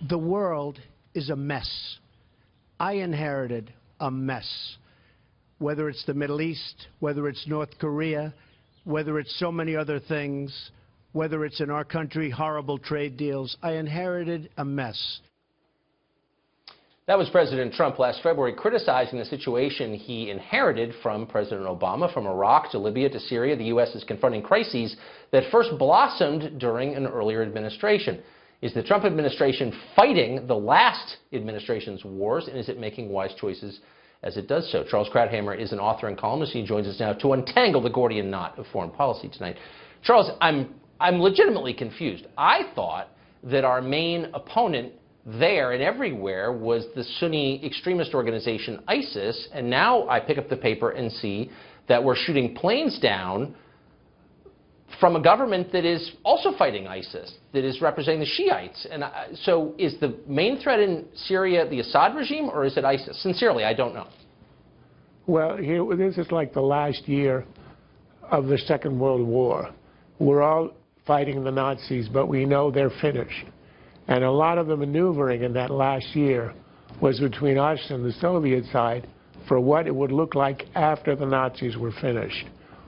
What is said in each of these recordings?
The world is a mess. I inherited a mess. Whether it's the Middle East, whether it's North Korea, whether it's so many other things, whether it's in our country, horrible trade deals, I inherited a mess. That was President Trump last February criticizing the situation he inherited from President Obama. From Iraq to Libya to Syria, the U.S. is confronting crises that first blossomed during an earlier administration. Is the Trump administration fighting the last administration's wars, and is it making wise choices as it does so? Charles Krauthammer is an author and columnist. He joins us now to untangle the Gordian knot of foreign policy tonight. Charles, I'm legitimately confused. I thought that our main opponent there and everywhere was the Sunni extremist organization ISIS, and now I pick up the paper and see that we're shooting planes down from a government that is also fighting ISIS, that is representing the Shiites. And so is the main threat in Syria the Assad regime, or is it ISIS? Sincerely, I don't know. Well, this is like the last year of the Second World War. We're all fighting the Nazis, but we know they're finished. And a lot of the maneuvering in that last year was between us and the Soviet side for what it would look like after the Nazis were finished.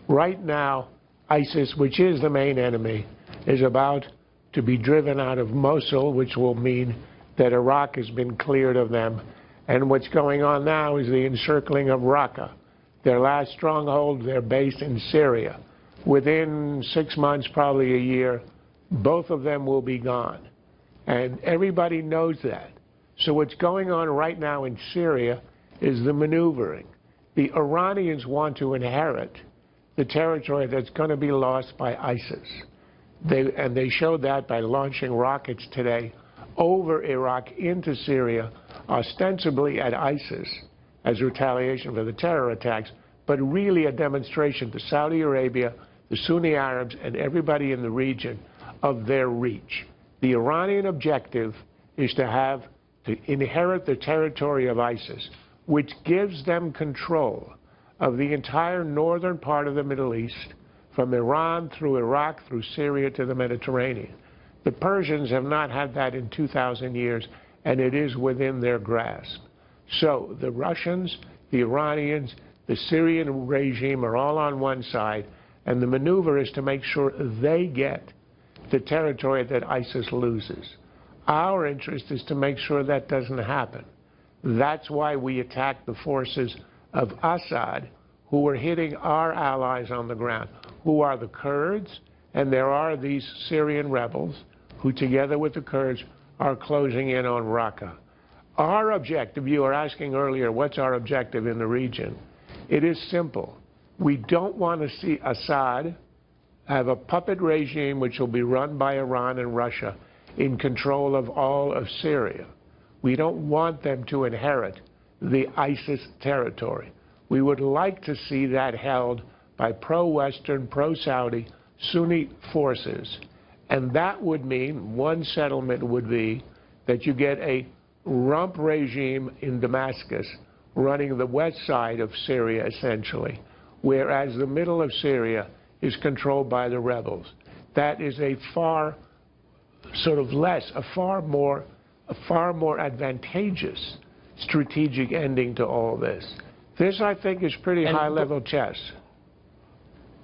Right now, ISIS, which is the main enemy, is about to be driven out of Mosul, which will mean that Iraq has been cleared of them. And what's going on now is the encircling of Raqqa, their last stronghold, their base in Syria. Within 6 months, probably a year, both of them will be gone. And everybody knows that. So what's going on right now in Syria is the maneuvering. The Iranians want to inherit the territory that's going to be lost by ISIS. They showed that by launching rockets today over Iraq into Syria, ostensibly at ISIS as retaliation for the terror attacks, but really a demonstration to Saudi Arabia, the Sunni Arabs, and everybody in the region of their reach. The Iranian objective is to inherit the territory of ISIS, which gives them control of the entire northern part of the Middle East, from Iran through Iraq, through Syria to the Mediterranean. The Persians have not had that in 2,000 years, and it is within their grasp. So the Russians, the Iranians, the Syrian regime are all on one side, and the maneuver is to make sure they get the territory that ISIS loses. Our interest is to make sure that doesn't happen. That's why we attack the forces of Assad, who are hitting our allies on the ground, who are the Kurds, and there are these Syrian rebels who, together with the Kurds, are closing in on Raqqa. Our objective, you were asking earlier, what's our objective in the region? It is simple. We don't want to see Assad have a puppet regime which will be run by Iran and Russia in control of all of Syria. We don't want them to inherit the ISIS territory. We would like to see that held by pro-Western, pro-Saudi, Sunni forces. And that would mean one settlement would be that you get a rump regime in Damascus running the west side of Syria, essentially, whereas the middle of Syria is controlled by the rebels. That is a far more advantageous strategic ending to all this. This, I think, is pretty high-level chess.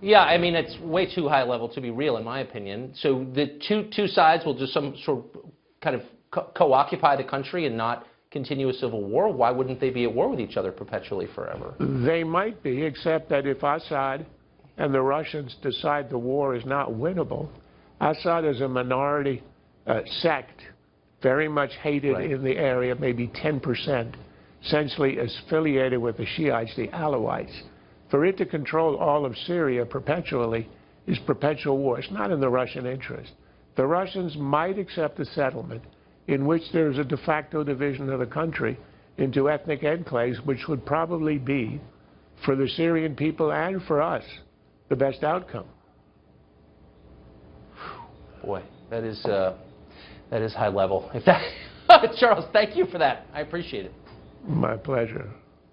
Yeah, I mean, it's way too high level to be real, in my opinion. So the two sides will just kind of co-occupy the country and not continue a civil war. Why wouldn't they be at war with each other perpetually forever? They might be, except that if Assad and the Russians decide the war is not winnable, Assad is a minority sect, very much hated in the area, maybe 10%, essentially affiliated with the Shiites, the Alawites. For it to control all of Syria perpetually is perpetual war. It's not in the Russian interest. The Russians might accept a settlement in which there's a de facto division of the country into ethnic enclaves, which would probably be, for the Syrian people and for us, the best outcome. Boy, that is high level. Charles, thank you for that. I appreciate it. My pleasure.